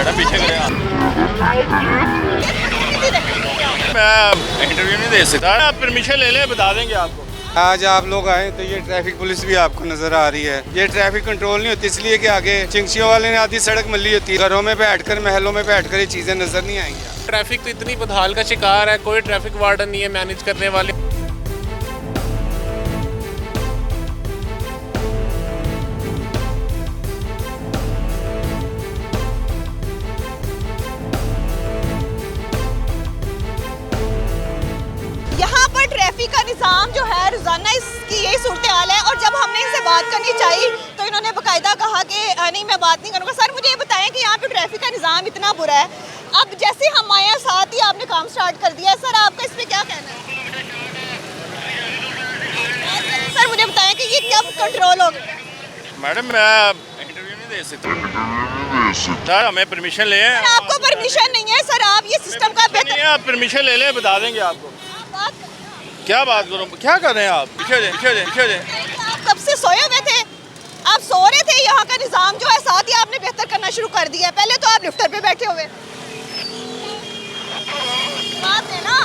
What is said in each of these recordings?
Madam पीछे करें आप। मैं इंटरव्यू नहीं दे सकता, आप परमिशन ले लें, बता देंगे आपको। आज आप लोग आए तो ये ट्रैफिक पुलिस भी आपको नजर आ रही है। ये ट्रैफिक कंट्रोल नहीं होती इसलिए कि आगे चिंगसियों वाले ने आधी सड़क मल्ली होती है, घरों में बैठकर महलों में बैठकर ये चीजें नजर नहीं आएंगी। ट्रैफिक तो इतनी बदहाल का शिकार है, कोई ट्रैफिक वार्डन नहीं है मैनेज करने वाले। यहाँ पर ट्रैफिक का निज़ाम जो है रोज़ाना इसकी यही सूरत हाल है। और जब हमने इनसे बात करनी चाहिए तो इन्होंने बाकायदा कहा कि नहीं मैं बात नहीं करूँगा। सर मुझे ये बताएं कि यहाँ पे ट्रैफिक का निज़ाम इतना बुरा है, अब जैसे हम आए साथ ही आपने काम स्टार्ट कर दिया है, सर आपका इस पर क्या कहना है? सर मुझे बताएं कि ये कब कंट्रोल होगा? मैडम मैं इंटरव्यू नहीं दे सकता, सर हमें परमिशन ले। आपको परमिशन नहीं है सर, आप ये सिस्टम का बेहतर, आप परमिशन ले लें, बता देंगे आपको। क्या बात करूँ, क्या कर रहे हैं आप? पीछे दे, पीछे दे, पीछे दे। आप कब से सोए हुए थे? आप सो रहे थे, यहाँ का निज़ाम जो है साथ ही आपने बेहतर करना शुरू कर दिया है। पहले तो आप लिफ्टर पे बैठे हुए, बात है ना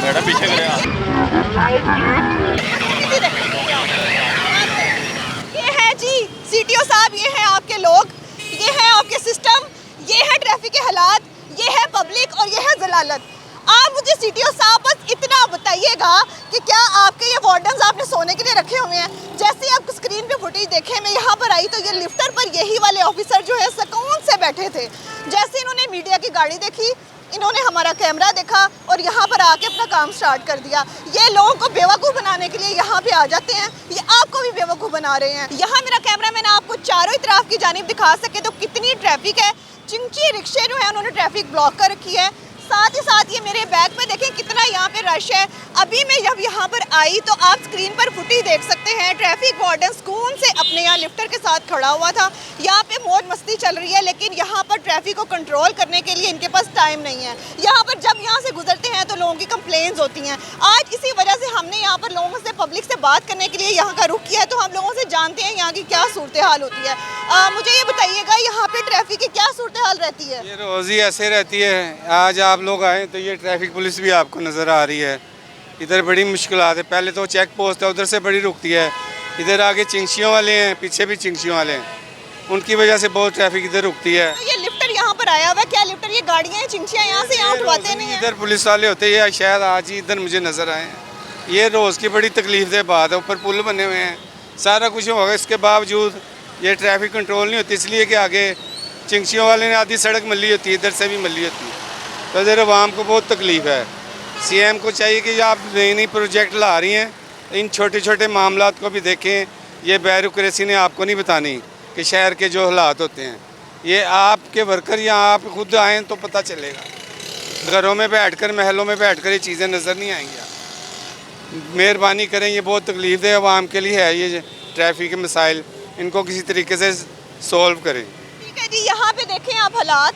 मैडम पीछे करें आप। ये है जी सीटीओ साहब, ये है आपके लोग, ये है आपके सिस्टम, ये है ट्रैफिक के हालात, ये है पब्लिक और ये है जलालत। आप मुझे सीटीओ साहब बस इतना बताइएगा कि क्या आपके ये वार्डन्स आपने सोने के लिए रखे हुए हैं? जैसे ही आप स्क्रीन पे फुटेज देखे, मैं यहाँ पर आई तो ये लिफ्टर पर यही वाले ऑफिसर जो है सुकून से बैठे थे। जैसे इन्होंने मीडिया की गाड़ी देखी, इन्होंने हमारा कैमरा देखा और यहाँ पर आके अपना काम स्टार्ट कर दिया। ये लोगों को बेवकूफ़ बनाने के लिए यहाँ पे आ जाते हैं, ये आपको भी बेवकूफ़ बना रहे हैं। यहाँ मेरा कैमरा मैंने आपको चारों तरफ की जानिब दिखा सके तो कितनी ट्रैफिक है। चिंची रिक्शे जो है उन्होंने ट्रैफिक ब्लॉक कर रखी है। साथ ही साथ ये मेरे बैग पे देखें कितना यहाँ पे रश है। अभी मैं जब यहाँ पर आई तो आप स्क्रीन पर फुटेज देख सकते हैं, ट्रैफिक वार्डन सुकून से अपने यहाँ लिफ्टर के साथ खड़ा हुआ था। यहाँ पे मौज मस्ती चल रही है, लेकिन यहाँ पर ट्रैफिक को कंट्रोल करने के लिए इनके पास टाइम नहीं है। यहाँ पर जब यहाँ से गुजरते हैं तो लोगों की कंप्लेंट्स होती हैं। आज इसी वजह से हमने यहाँ पर लोगों से, पब्लिक से बात करने के लिए यहाँ का रुख किया है, तो हम लोगों से जानते हैं यहाँ की क्या सूरत हाल होती है। मुझे ये बताइएगा यहाँ पे ट्रैफिक की क्या सूरत हाल रहती है? ये रोज ही ऐसे रहती है। आज आप लोग आए तो ये ट्रैफिक पुलिस भी आपको नज़र आ रही है। इधर बड़ी मुश्किलात है, पहले तो चेक पोस्ट है उधर से बड़ी रुकती है, इधर आगे चिंगसियों वाले हैं, पीछे भी चिंगसियों वाले हैं, उनकी वजह से बहुत ट्रैफिक इधर रुकती है। तो ये लिफ्टर यहाँ पर आया हुआ है, क्या लिफ्टर ये गाड़ियाँ हैं चिंचियाँ यहाँ से यहाँ उठवाते नहीं हैं? इधर पुलिस वाले होते हैं, शायद आज ही इधर मुझे नज़र आए हैं। ये रोज़ की बड़ी तकलीफ दे बात है, ऊपर पुल बने हुए हैं, सारा कुछ होगा, इसके बावजूद ये ट्रैफिक कंट्रोल नहीं होती इसलिए कि आगे चिंगसियों वाले ने आधी सड़क मल्ली होती है, इधर से भी मल्ली होती है, तो इधर आवाम को बहुत तकलीफ है। सीएम को चाहिए कि आप नई नई प्रोजेक्ट ला रही हैं, इन छोटे छोटे मामलात को भी देखें। ये ब्यूरोक्रेसी ने आपको नहीं बतानी कि शहर के जो हालात होते हैं, ये आपके वर्कर या आप खुद आएँ तो पता चलेगा। घरों में बैठकर महलों में बैठकर ये चीज़ें नज़र नहीं आएंगी। मेहरबानी करें, ये बहुत तकलीफ दे आवाम के लिए है, ये ट्रैफिक के मसाइल, इनको किसी तरीके से सोल्व करें। ठीक है जी, यहाँ पे देखें आप हालात,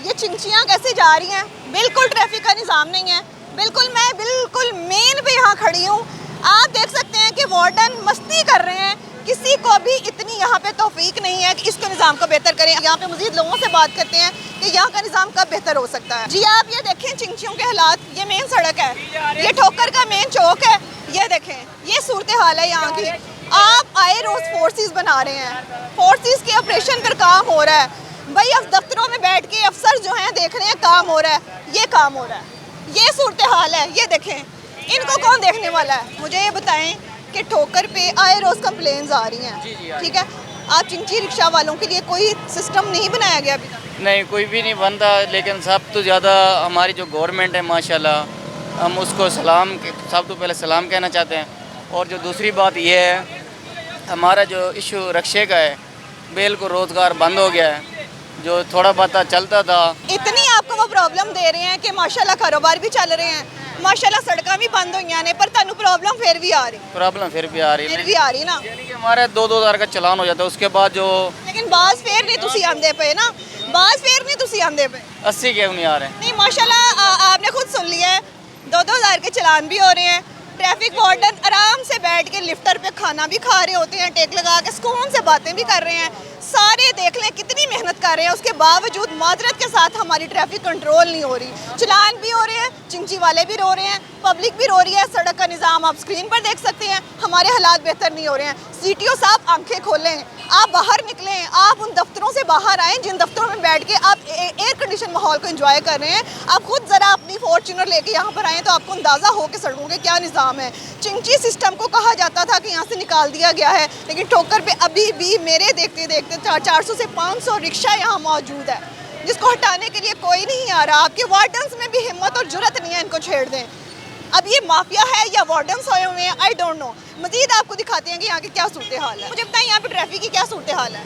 ये चिंचियाँ कैसे जा रही हैं, बिल्कुल ट्रैफिक का निज़ाम नहीं है। बिल्कुल मैं बिल्कुल मेन पे यहाँ खड़ी हूँ, आप देख सकते हैं कि वार्डन मस्ती कर रहे हैं, किसी को भी इतनी यहाँ पे तौफीक नहीं है कि इसको निज़ाम को बेहतर करें। यहाँ पे मज़ीद लोगों से बात करते हैं कि यहाँ का निज़ाम कब बेहतर हो सकता है। जी आप ये देखें चिंचियों के हालात, ये मेन सड़क है, ये ठोकर का मेन चौक है, ये देखें ये सूरत हाल है यहाँ की। आप आए रोज़ फोर्सेस बना रहे हैं, फोर्सेस के ऑपरेशन पर काम हो रहा है भाई, अब दफ्तरों में बैठ के अफसर जो हैं देख रहे हैं काम हो रहा है, ये काम हो रहा है, ये सूरत हाल है। ये देखें, इनको कौन देखने वाला है? मुझे ये बताएं कि ठोकर पे आए रोज़ कंप्लेंट्स आ रही हैं, ठीक है, आप चिंची रिक्शा वालों के लिए कोई सिस्टम नहीं बनाया गया अभी तक? नहीं, कोई भी नहीं बनता, लेकिन सब तो ज़्यादा हमारी जो गवर्नमेंट है माशाल्लाह, हम उसको सब तो पहले सलाम कहना चाहते हैं। और जो दूसरी बात ये है, हमारा जो इशू रक्शे का है, बिल्कुल रोज़गार बंद हो गया है, जो थोड़ा बहुत चलता था। इतनी आपको वो प्रॉब्लम दे रहे हैं कि माशाल्लाह कारोबार भी चल रहे हैं, माशाल्लाह सड़कें भी बंद हुई ने, पर तुहानू प्रॉब्लम फिर भी आ रही ना? यानी कि हमारे 2-2 हज़ार का चलान हो जाता है, उसके बाद जो, लेकिन बाज फेर नहीं तुसी आंदे पे ना, बाज फेर नहीं तुसी आंदे पे, 80 क्यों नहीं आ रहे? नहीं माशाल्लाह आपने खुद सुन लिया है, 2-2 हज़ार के चलान भी हो रहे हैं, ट्रैफिक वार्डन आराम से बैठ के लिफ्टर पे खाना भी खा रहे होते हैं, टेक लगा के सुकून से बातें भी कर रहे हैं। सारे देख लें कितनी मेहनत कर रहे हैं, उसके बावजूद माजरत के साथ हमारी ट्रैफिक कंट्रोल नहीं हो रही। चलान भी हो रहे हैं, चिंची वाले भी रो रहे हैं, पब्लिक भी रो रही है। सड़क का निज़ाम आप स्क्रीन पर देख सकते हैं, हमारे हालात बेहतर नहीं हो रहे हैं। CTO साहब आंखें खोलें, आप बाहर निकलें, आप उन दफ्तरों से बाहर आएँ जिन दफ्तरों में बैठ के आप एयर कंडीशन माहौल को एंजॉय कर रहे हैं। आप खुद ज़रा अपनी फॉर्च्यूनर लेके यहाँ पर आएँ तो आपको अंदाज़ा हो कि सड़कों के क्या निज़ाम है। चिंची सिस्टम को कहा जाता था कि यहाँ से निकाल दिया गया है, लेकिन ठोकर पे अभी भी मेरे देखते देखते 400 से 500 रिक्शा यहाँ मौजूद है, जिसको हटाने के लिए कोई नहीं आ रहा। आपके वार्डन्स में भी हिम्मत और जुर्रत नहीं है इनको छेड़ दें। अब ये माफिया है या वार्डन सोए हुए हैं, आई डोंट नो। मजीद आपको दिखाते हैं कि यहाँ की क्या सूरत हाल है। मुझे बताएं यहाँ पे ट्रैफिक की क्या सूरत हाल है?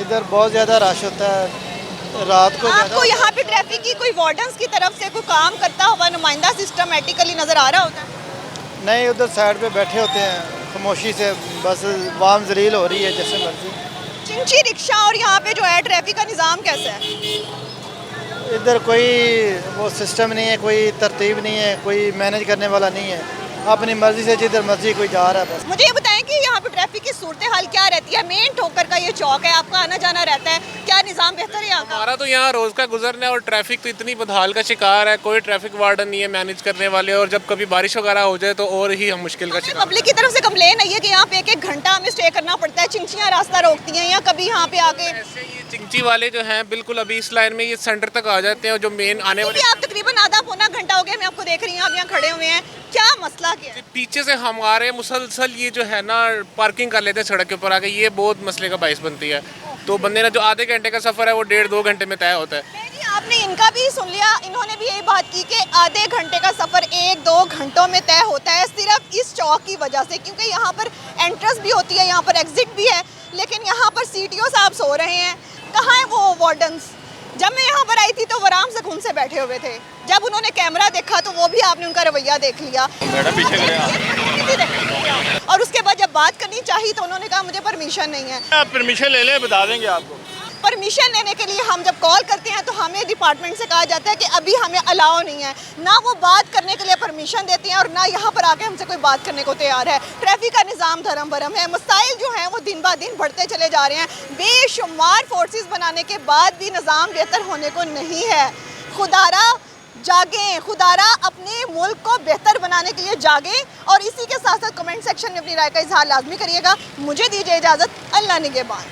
इधर बहुत ज़्यादा रश होता है रात को। आपको यहाँ पे ट्रैफिक की कोई वार्डन्स की तरफ से कोई काम करता हुआ नुमाइंदा सिस्टमेटिकली नज़र आ रहा होता है? नहीं, उधर साइड पे बैठे होते हैं खामोशी से, बस वाम जलील हो रही है जैसे मर्जी। चिंची रिक्शा और यहाँ पे जो है ट्रैफिक का निज़ाम कैसा है? इधर कोई वो सिस्टम नहीं है, कोई तरतीब नहीं है, कोई मैनेज करने वाला नहीं है। अपनी मर्जी से जिधर मर्जी कोई जा रहा है बस। मुझे ये बताएं कि यहाँ पे ट्रैफिक की सूरत हाल क्या रहती है? मेन ठोकर का ये चौक है, आपका आना जाना रहता है, क्या निज़ाम बेहतर है यहाँ का? हमारा तो यहाँ रोज़ का गुजरना है और ट्रैफिक तो इतनी बदहाल का शिकार है, कोई ट्रैफिक वार्डन नहीं है मैनेज करने वाले, और जब कभी बारिश वगैरह हो जाए तो और ही हम मुश्किल का शिकार। पब्लिक की तरफ से कंप्लेन है कि यहाँ पे एक घंटा हमें स्टे करना पड़ता है, चिंचियाँ रास्ता रोकती हैं, या कभी यहाँ पे आके ऐसे ये चिंची वाले जो हैं बिल्कुल अभी इस लाइन में ये सेंटर तक आ जाते हैं, और जो मेन आने वाले आप तकरीबन आधा पौना घंटा हो गया मैं आपको देख रही हूँ, आप यहाँ खड़े हुए हैं, क्या मसला क्या है? पीछे से हमारे मुसलसल ये जो है ना पार्किंग कर लेते हैं सड़क के ऊपर आके, ये बहुत मसले का बाइस बनती है। तो बंदे ना जो आधे घंटे का सफ़र है वो 1.5-2 घंटे में तय होता है। नहीं, आपने इनका भी सुन लिया, इन्होंने भी यही बात की कि आधे घंटे का सफ़र 1-2 घंटों में तय होता है, सिर्फ इस चौक की वजह से, क्योंकि यहाँ पर एंट्रेंस भी होती है, यहाँ पर एग्जिट भी है, लेकिन यहाँ पर CTO साहब सो रहे हैं। कहाँ है वो वार्डन्स? जब मैं यहाँ पर आई थी तो वो आराम से घूम से बैठे हुए थे, जब उन्होंने कैमरा देखा तो वो भी आपने उनका रवैया देख लिया। मैडम पीछे करें। और उसके बाद जब बात करनी चाहिए तो उन्होंने कहा मुझे परमिशन नहीं है। आप परमिशन ले लें, बता देंगे आपको। परमिशन लेने के लिए हम जब कॉल करते हैं तो हमें डिपार्टमेंट से कहा जाता है कि अभी हमें अलाउ नहीं है, ना वो बात करने के लिए परमिशन देते हैं और ना यहाँ पर आके हमसे कोई बात करने को तैयार है। ट्रैफिक का निज़ाम धर्म भरम है, मसाइल जो हैं वो दिन ब दिन बढ़ते चले जा रहे हैं, बेशुमार फोर्सेस बनाने के बाद भी निज़ाम बेहतर होने को नहीं है। खुदारा जागें, खुदारा अपने मुल्क को बेहतर बनाने के लिए जागें। और इसी के साथ साथ कमेंट सेक्शन में अपनी राय का इजहार लाजमी करिएगा। मुझे दीजिए इजाज़त, अल्लाह निगहबान।